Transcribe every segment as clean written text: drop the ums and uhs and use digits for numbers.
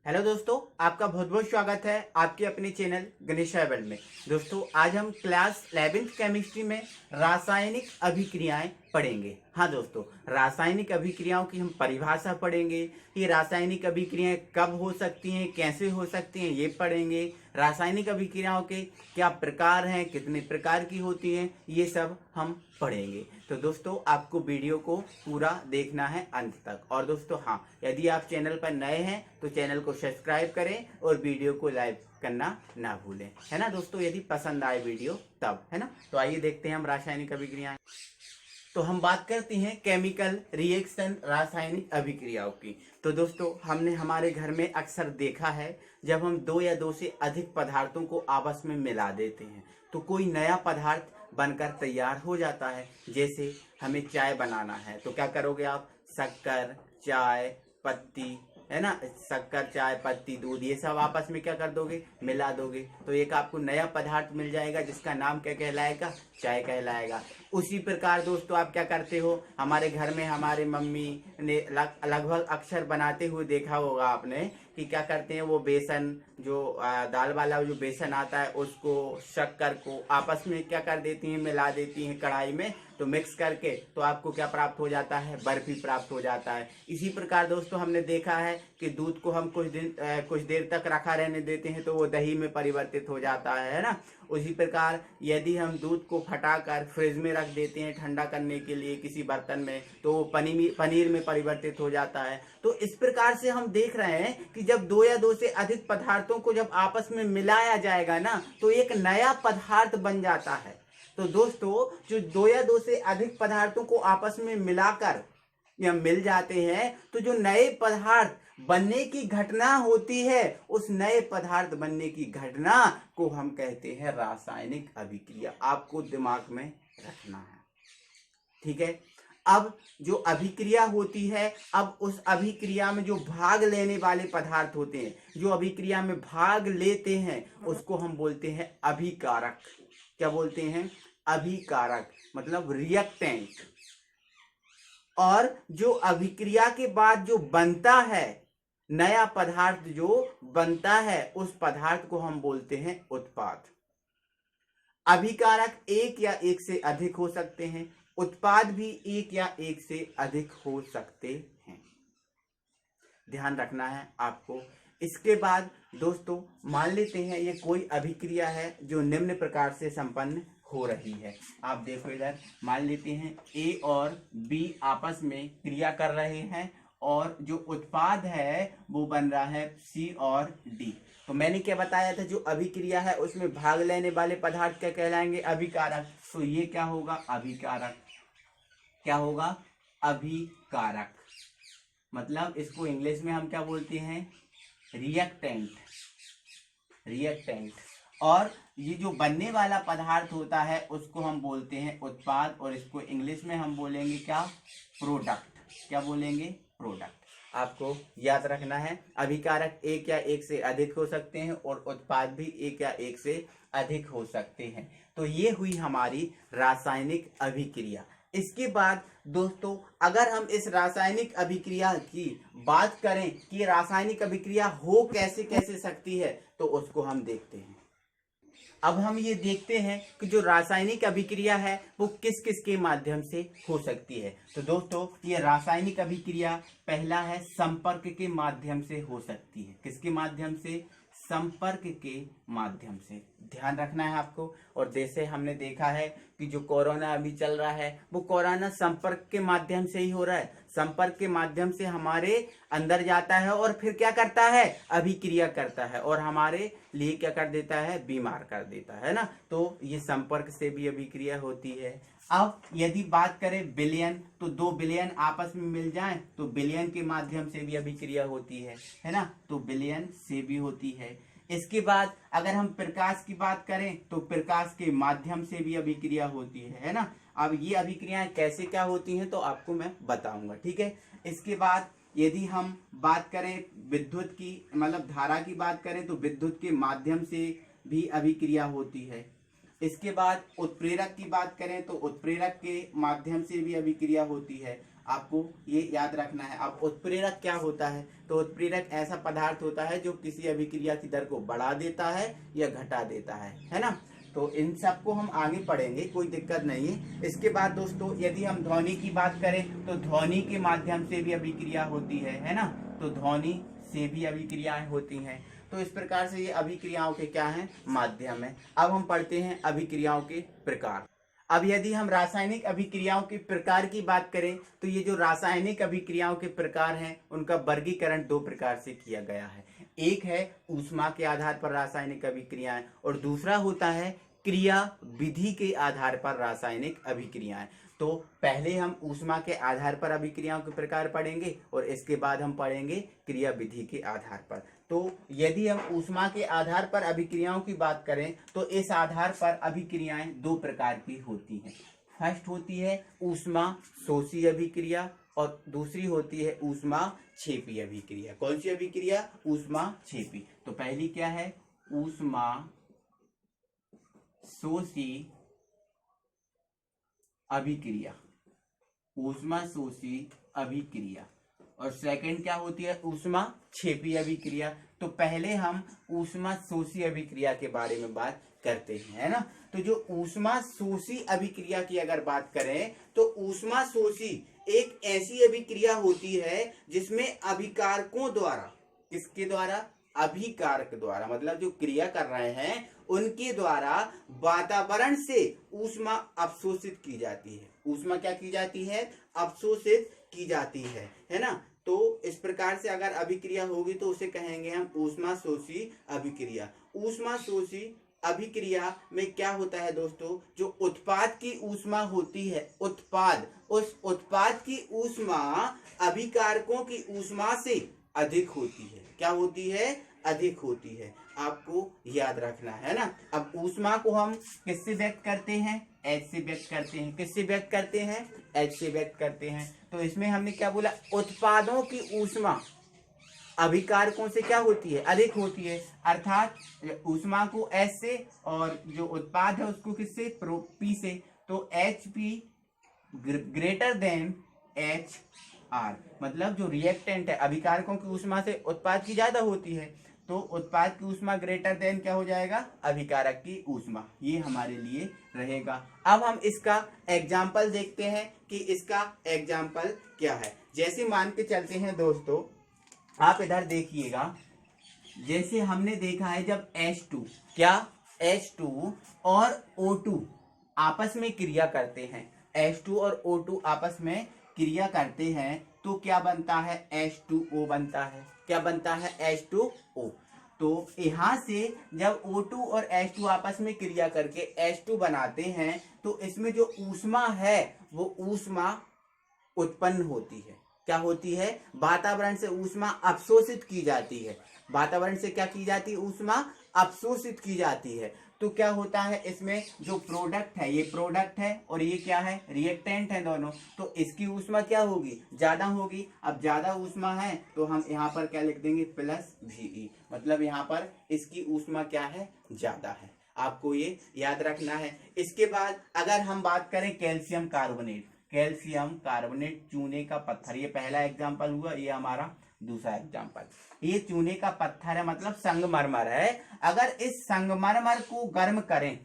Hello दोस्तों, आपका बहुत बहुत स्वागत है आपके अपने चैनल गणेश वर्ल्ड में। दोस्तों, आज हम क्लास 11th केमिस्ट्री में रासायनिक अभिक्रियाएं पढ़ेंगे। हाँ दोस्तों, रासायनिक अभिक्रियाओं की हम परिभाषा पढ़ेंगे। ये रासायनिक अभिक्रियाएं कब हो सकती हैं, कैसे हो सकती हैं, ये पढ़ेंगे। रासायनिक अभिक्रियाओं के क्या प्रकार हैं, कितने प्रकार की होती हैं, ये सब हम पढ़ेंगे। तो दोस्तों, आपको वीडियो को पूरा देखना है अंत तक। और दोस्तों हाँ, यदि आप चैनल पर नए हैं तो चैनल को सब्सक्राइब करें और वीडियो को लाइक करना ना भूलें, है ना दोस्तों, यदि पसंद आए वीडियो तब, है ना। तो आइए देखते हैं हम रासायनिक अभिक्रियाएं। तो हम बात करते हैं केमिकल रिएक्शन, रासायनिक अभिक्रियाओं की। तो दोस्तों, हमने हमारे घर में अक्सर देखा है, जब हम दो या दो से अधिक पदार्थों को आपस में मिला देते हैं तो कोई नया पदार्थ बनकर तैयार हो जाता है। जैसे हमें चाय बनाना है तो क्या करोगे आप, शक्कर, चाय पत्ती, है ना, शक्कर, चाय पत्ती, दूध, ये सब आपस में क्या कर दोगे, मिला दोगे, तो एक आपको नया पदार्थ मिल जाएगा जिसका नाम क्या कहलाएगा, चाय कहलाएगा। उसी प्रकार दोस्तों, आप क्या करते हो, हमारे घर में हमारे मम्मी ने लगभग अक्सर बनाते हुए देखा होगा आपने कि क्या करते हैं, वो बेसन जो दाल वाला जो बेसन आता है उसको, शक्कर को आपस में क्या कर देती हैं, मिला देती हैं कढ़ाई में, तो मिक्स करके तो आपको क्या प्राप्त हो जाता है, बर्फी प्राप्त हो जाता है। इसी प्रकार दोस्तों, हमने देखा है कि दूध को हम कुछ देर तक रखा रहने देते हैं तो वो दही में परिवर्तित हो जाता है ना। उसी प्रकार यदि हम दूध को फटाकर फ्रिज में रख देते हैं ठंडा करने के लिए किसी बर्तन में, तो वो पनीर में परिवर्तित हो जाता है। तो इस प्रकार से हम देख रहे हैं कि जब दो या दो से अधिक पदार्थों को जब आपस में मिलाया जाएगा ना, तो एक नया पदार्थ बन जाता है। तो दोस्तों, जो दो या दो से अधिक पदार्थों को आपस में मिलाकर या मिल जाते हैं तो जो नए पदार्थ बनने की घटना होती है, उस नए पदार्थ बनने की घटना को हम कहते हैं रासायनिक अभिक्रिया। आपको दिमाग में रखना है, ठीक है। अब जो अभिक्रिया होती है, अब उस अभिक्रिया में जो भाग लेने वाले पदार्थ होते हैं, जो अभिक्रिया में भाग लेते हैं, उसको हम बोलते हैं अभिकारक। क्या बोलते हैं, अभिकारक, मतलब रिएक्टेंट। और जो अभिक्रिया के बाद जो बनता है, नया पदार्थ जो बनता है, उस पदार्थ को हम बोलते हैं उत्पाद। अभिकारक एक या एक से अधिक हो सकते हैं, उत्पाद भी एक या एक से अधिक हो सकते हैं, ध्यान रखना है आपको। इसके बाद दोस्तों, मान लेते हैं ये कोई अभिक्रिया है जो निम्न प्रकार से संपन्न हो रही है। आप देखो इधर, मान लेते हैं ए और बी आपस में क्रिया कर रहे हैं और जो उत्पाद है वो बन रहा है सी और डी। तो मैंने क्या बताया था, जो अभिक्रिया है उसमें भाग लेने वाले पदार्थ क्या कहलाएंगे, अभिकारक। तो ये क्या होगा, अभिकारक। क्या होगा, अभिकारक। मतलब इसको इंग्लिश में हम क्या बोलते हैं, रिएक्टेंट। रिएक्टेंट। और ये जो बनने वाला पदार्थ होता है उसको हम बोलते हैं उत्पाद, और इसको इंग्लिश में हम बोलेंगे क्या, प्रोडक्ट। क्या बोलेंगे, प्रोडक्ट। आपको याद रखना है, अभिकारक एक या एक से अधिक हो सकते हैं और उत्पाद भी एक या एक से अधिक हो सकते हैं। तो ये हुई हमारी रासायनिक अभिक्रिया। इसके बाद दोस्तों, अगर हम इस रासायनिक अभिक्रिया की बात करें कि रासायनिक अभिक्रिया हो कैसे कैसे सकती है, तो उसको हम देखते हैं। अब हम ये देखते हैं कि जो रासायनिक अभिक्रिया है वो किस किस के माध्यम से हो सकती है। तो दोस्तों, ये रासायनिक अभिक्रिया पहला है, संपर्क के माध्यम से हो सकती है। किसके माध्यम से, संपर्क के माध्यम से, ध्यान रखना है आपको। और जैसे हमने देखा है कि जो कोरोना अभी चल रहा है वो कोरोना संपर्क के माध्यम से ही हो रहा है। संपर्क के माध्यम से हमारे अंदर जाता है और फिर क्या करता है, अभिक्रिया करता है और हमारे लिए क्या कर देता है, बीमार कर देता है ना। तो ये संपर्क से भी अभिक्रिया होती है। अब यदि बात करें बिलियन, तो दो बिलियन आपस में मिल जाएं तो बिलियन के माध्यम से भी अभिक्रिया होती है ना, तो बिलियन से भी होती है। इसके बाद अगर हम प्रकाश की बात करें तो प्रकाश के माध्यम से भी अभिक्रिया होती है ना। अब ये अभिक्रियाएं कैसे क्या होती हैं तो आपको मैं बताऊंगा, ठीक है। इसके बाद यदि हम बात करें विद्युत की, मतलब धारा की बात करें, तो विद्युत के माध्यम से भी अभिक्रिया होती है। इसके बाद उत्प्रेरक की बात करें तो उत्प्रेरक के माध्यम से भी अभिक्रिया होती है। आपको ये याद रखना है। अब उत्प्रेरक क्या होता है? तो उत्प्रेरक ऐसा पदार्थ होता है जो किसी अभिक्रिया की दर को बढ़ा देता है या घटा देता है ना। तो इन सबको हम आगे पढ़ेंगे, कोई दिक्कत नहीं है। इसके बाद दोस्तों यदि हम ध्वनि की बात करें तो ध्वनि के माध्यम से भी अभिक्रिया होती है ना। तो ध्वनि से भी अभिक्रियाएं होती हैं। तो इस प्रकार से ये अभिक्रियाओं के क्या हैं? माध्यम है। अब हम पढ़ते हैं अभिक्रियाओं के प्रकार। अब यदि हम रासायनिक अभिक्रियाओं के प्रकार की बात करें तो ये जो रासायनिक अभिक्रियाओं के प्रकार हैं उनका वर्गीकरण दो प्रकार से किया गया है। एक है ऊष्मा के आधार पर रासायनिक अभिक्रियाएं और दूसरा होता है क्रिया विधि के आधार पर रासायनिक अभिक्रियाएं। तो पहले हम ऊष्मा के आधार पर अभिक्रियाओं के प्रकार पढ़ेंगे और इसके बाद हम पढ़ेंगे क्रिया विधि के आधार पर। तो यदि हम ऊष्मा के आधार पर अभिक्रियाओं की बात करें तो इस आधार पर अभिक्रियाएं दो प्रकार की होती हैं। फर्स्ट होती है ऊष्मा शोषी अभिक्रिया और दूसरी होती है ऊष्मा क्षेपी अभिक्रिया। कौन सी अभिक्रिया? ऊष्मा क्षेपी। तो पहली क्या है? ऊष्मा शोषी अभिक्रिया, ऊष्मा शोषी अभिक्रिया। और सेकंड क्या होती है? ऊष्मा क्षेपी अभिक्रिया। तो पहले हम ऊष्मा शोषी अभिक्रिया के बारे में बात करते हैं, है ना। तो जो ऊष्मा शोषी अभिक्रिया की अगर बात करें तो ऊष्मा शोषी एक ऐसी अभिक्रिया होती है जिसमें अभिकारकों द्वारा, किसके द्वारा? अभिकारक द्वारा, मतलब जो क्रिया कर रहे हैं उनके द्वारा वातावरण से ऊष्मा अवशोषित की जाती है। ऊष्मा क्या की जाती है? अवशोषित की जाती है ना। तो इस प्रकार से अगर अभिक्रिया होगी तो उसे कहेंगे हम ऊष्मा शोषी अभिक्रिया। ऊष्मा शोषी अभिक्रिया में क्या होता है दोस्तों? जो उत्पाद की ऊष्मा होती है, उत्पाद, उस उत्पाद की ऊष्मा अभिकारकों की ऊष्मा से अधिक होती है। क्या होती है? अधिक होती है। आपको याद रखना है ना। अब ऊष्मा को हम किससे व्यक्त करते हैं? एच से व्यक्त करते हैं। किससे व्यक्त करते हैं? एच से व्यक्त करते हैं। तो इसमें हमने क्या बोला? उत्पादों की ऊष्मा अभिकारकों से क्या होती है? अधिक होती है। अर्थात ऊष्मा को एच से और जो उत्पाद है उसको किससे? पी से। तो H P greater than H R, मतलब जो रिएक्टेंट है अभिकारकों की ऊष्मा से उत्पाद की ज्यादा होती है। तो उत्पाद की ऊष्मा ग्रेटर देन क्या हो जाएगा? अभिकारक की ऊष्मा। ये हमारे लिए रहेगा। अब हम इसका एग्जाम्पल देखते हैं कि इसका एग्जाम्पल क्या है। जैसे मान के चलते हैं दोस्तों, आप इधर देखिएगा, जैसे हमने देखा है जब H2 क्या? H2 और O2 आपस में क्रिया करते हैं, H2 और O2 आपस में क्रिया करते हैं तो क्या बनता है? H2O बनता है। क्या बनता है? H2O। तो यहां से जब O2 और H2 आपस में क्रिया करके H2 बनाते हैं तो इसमें जो ऊष्मा है वो ऊष्मा उत्पन्न होती है। क्या होती है? वातावरण से ऊष्मा अवशोषित की जाती है। वातावरण से क्या की जाती है? ऊष्मा अवशोषित की जाती है। तो क्या होता है? इसमें जो प्रोडक्ट है, ये प्रोडक्ट है और ये क्या है? रिएक्टेंट है दोनों। तो इसकी ऊष्मा क्या होगी? ज्यादा होगी। अब ज्यादा ऊष्मा है तो हम यहाँ पर क्या लिख देंगे? प्लस VE, मतलब यहाँ पर इसकी ऊष्मा क्या है? ज्यादा है। आपको ये याद रखना है। इसके बाद अगर हम बात करें कैल्शियम कार्बोनेट, कैल्शियम कार्बोनेट चूने का पत्थर, ये पहला एग्जांपल हुआ, ये हमारा दूसरा एग्जांपल। ये चूने का पत्थर है, मतलब संगमरमर है। अगर इस संगमरमर को गर्म करें,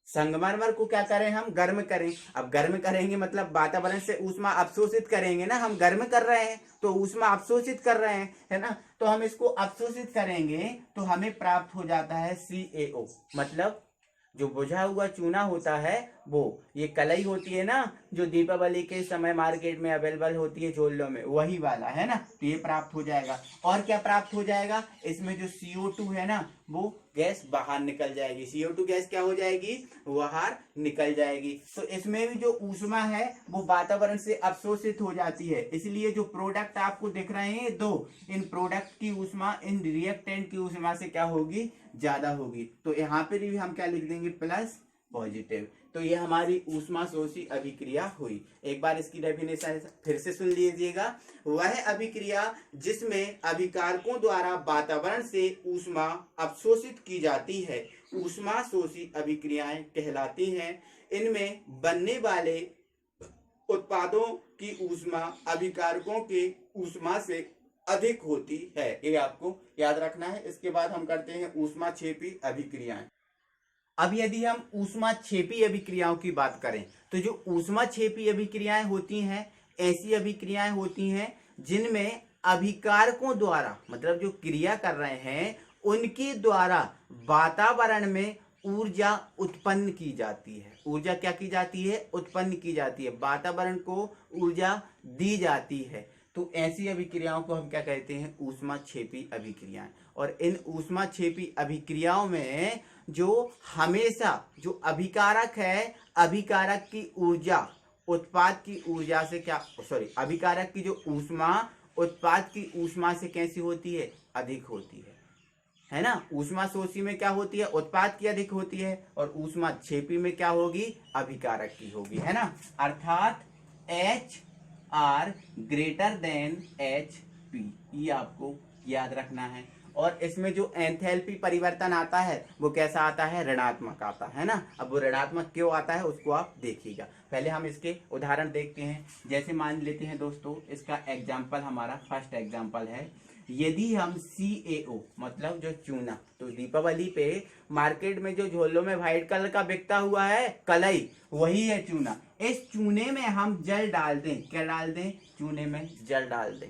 संगमरमर को क्या करें? हम गर्म करें। अब गर्म करेंगे मतलब वातावरण से ऊष्मा अवशोषित करेंगे ना। हम गर्म कर रहे हैं तो ऊष्मा अवशोषित कर रहे हैं, है ना। तो हम इसको अवशोषित करेंगे तो हमें प्राप्त हो जाता है CaO, मतलब जो बुझा हुआ चूना होता है वो, ये कलई होती है ना जो दीपावली के समय मार्केट में अवेलेबल होती है झोलों में, वही वाला है ना। तो ये प्राप्त हो जाएगा। और क्या प्राप्त हो जाएगा? इसमें जो CO2 है ना वो गैस बाहर निकल जाएगी। CO2 गैस क्या हो जाएगी? बाहर निकल जाएगी। तो इसमें भी जो ऊष्मा है वो वातावरण से अवशोषित हो जाती है। इसलिए जो प्रोडक्ट आपको दिख रहे हैं दो, इन प्रोडक्ट की ऊष्मा इन रिएक्टेंट की ऊष्मा से क्या होगी? ज्यादा होगी। तो यहाँ पे भी हम क्या लिख देंगे? Plus positive. तो ये हमारी ऊष्मा शोषी अभिक्रिया हुई। एक बार इसकी डेफिनेशन फिर से सुन लीजिएगा। वह अभिक्रिया जिसमें अभिकारकों द्वारा वातावरण से ऊष्मा अवशोषित की जाती है ऊष्मा शोषी अभिक्रियाएं कहलाती हैं। इनमें बनने वाले उत्पादों की ऊष्मा अभिकारकों के ऊष्मा से अधिक होती है। ये आपको याद रखना है। इसके बाद हम करते हैं ऊष्माक्षेपी अभिक्रियाएं। अब यदि हम ऊष्माक्षेपी अभिक्रियाओं की बात करें तो जो ऊष्माक्षेपी अभिक्रियाएं होती हैं ऐसी अभिक्रियाएं होती हैं जिनमें अभिकारकों द्वारा, मतलब जो क्रिया कर रहे हैं उनके द्वारा वातावरण में ऊर्जा उत्पन्न की जाती है। ऊर्जा क्या की जाती है? उत्पन्न की जाती है, वातावरण को ऊर्जा दी जाती है। तो ऐसी अभिक्रियाओं को हम क्या कहते हैं? ऊष्माक्षेपी अभिक्रियाएं। और इन ऊष्माक्षेपी अभिक्रियाओं में जो हमेशा जो अभिकारक है, अभिकारक की ऊर्जा उत्पाद की ऊर्जा से अभिकारक की जो ऊष्मा उत्पाद की ऊष्मा से कैसी होती है? अधिक होती है ना। ऊष्मा शोषी में क्या होती है? उत्पाद की अधिक होती है, और ऊष्माक्षेपी में क्या होगी? अभिकारक की होगी, है ना। अर्थात HR ग्रेटर देन HP, ये आपको याद रखना है। और इसमें जो एंथैल्पी परिवर्तन आता है वो कैसा आता है? ऋणात्मक आता है ना। अब वो ऋणात्मक क्यों आता है उसको आप देखिएगा। पहले हम इसके उदाहरण देखते हैं। जैसे मान लेते हैं दोस्तों, इसका एग्जाम्पल हमारा फर्स्ट एग्जाम्पल है। यदि हम CaO मतलब जो चूना, तो दीपावली पे मार्केट में जो झोलों में व्हाइट कलर का बिकता हुआ है कलई, वही है चूना। इस चूने में हम जल डाल दें, क्या डाल दें? चूने में जल डाल दें,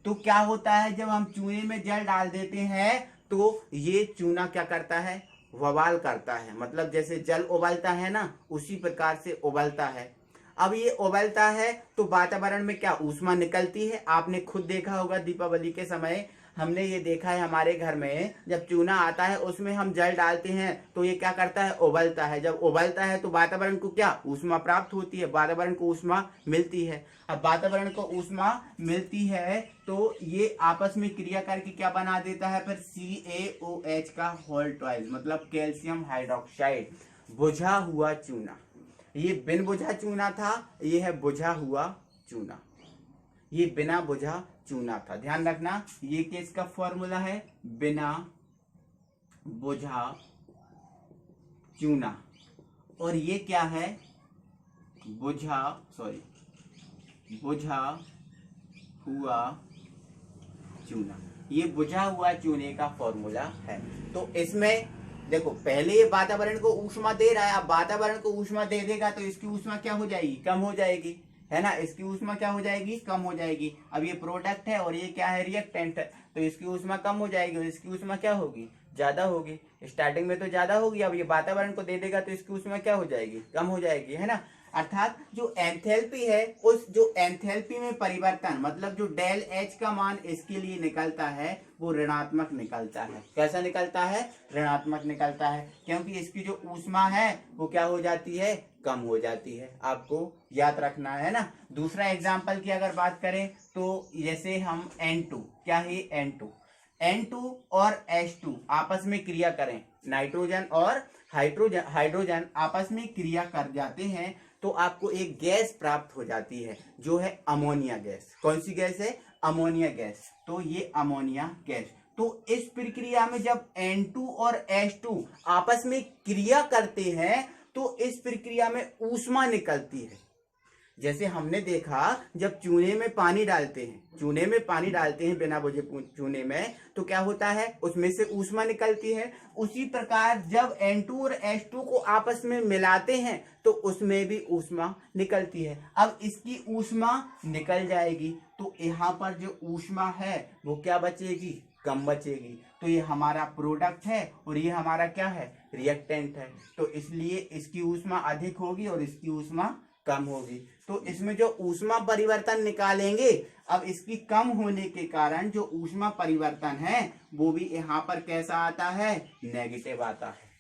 तो क्या होता है? जब हम चूने में जल डाल देते हैं तो ये चूना क्या करता है? उबाल करता है, मतलब जैसे जल उबलता है ना, उसी प्रकार से उबलता है। अब ये उबलता है तो वातावरण में क्या ऊष्मा निकलती है? आपने खुद देखा होगा दीपावली के समय, हमने ये देखा है हमारे घर में, जब चूना आता है उसमें हम जल डालते हैं तो ये क्या करता है? उबलता है। जब उबलता है तो वातावरण को क्या? ऊष्मा प्राप्त होती है, वातावरण को ऊष्मा मिलती है। अब वातावरण को ऊष्मा मिलती है तो ये आपस में क्रिया करके क्या बना देता है? फिर CaOH का होल ट्वाइस, मतलब कैल्शियम हाइड्रोक्साइड, बुझा हुआ चूना। ये बिन बुझा चूना था, ये है बुझा हुआ चूना। ये बिना बुझा चूना था, ध्यान रखना। ये किसका फॉर्मूला है? बिना बुझा चूना। और ये क्या है? बुझा हुआ चूना। ये बुझा हुआ चूने का फॉर्मूला है। तो इसमें देखो, पहले ये वातावरण को ऊष्मा दे रहा है, अब वातावरण को ऊष्मा दे देगा तो इसकी ऊष्मा क्या हो जाएगी? कम हो जाएगी, है ना। इसकी ऊष्मा क्या हो जाएगी? कम हो जाएगी। अब ये प्रोडक्ट है और ये क्या है? रिएक्टेंट है, तो इसकी ऊष्मा कम हो जाएगी और इसकी ऊष्मा क्या होगी? ज्यादा होगी। स्टार्टिंग में तो ज्यादा होगी, अब ये वातावरण को दे देगा तो इसकी ऊष्मा क्या हो जाएगी? कम हो जाएगी, है ना। अर्थात जो एंथैल्पी है, उस जो एंथैल्पी में परिवर्तन, मतलब जो डेल H का मान इसके लिए निकलता है वो ऋणात्मक निकलता है। कैसा निकलता है? ऋणात्मक निकलता है, क्योंकि इसकी जो ऊष्मा है वो क्या हो जाती है? कम हो जाती है। आपको याद रखना है ना। दूसरा एग्जाम्पल की अगर बात करें तो जैसे हम N2, क्या है? N2 और H2 आपस में क्रिया करें, नाइट्रोजन और हाइड्रोजन आपस में क्रिया कर जाते हैं तो आपको एक गैस प्राप्त हो जाती है जो है अमोनिया गैस। कौन सी गैस है? Ammonia gas. तो ये अमोनिया गैस, तो इस प्रक्रिया में जब N2 और H2 आपस में क्रिया करते हैं तो इस प्रक्रिया में ऊष्मा निकलती है। जैसे हमने देखा, जब चूने में पानी डालते हैं बिना बुझे चूने में, तो क्या होता है? उसमें से ऊष्मा निकलती है। उसी प्रकार जब N2 और H2 को आपस में मिलाते हैं तो उसमें भी ऊष्मा निकलती है। अब इसकी ऊष्मा निकल जाएगी तो यहाँ पर जो ऊष्मा है वो क्या बचेगी? कम बचेगी। तो ये हमारा प्रोडक्ट है और ये हमारा क्या है? रिएक्टेंट है। तो इसलिए इसकी ऊष्मा अधिक होगी और इसकी ऊष्मा कम होगी। तो इसमें जो ऊष्मा परिवर्तन निकालेंगे, अब इसकी कम होने के कारण जो ऊष्मा परिवर्तन है वो भी यहाँ पर कैसा आता है? नेगेटिव आता है।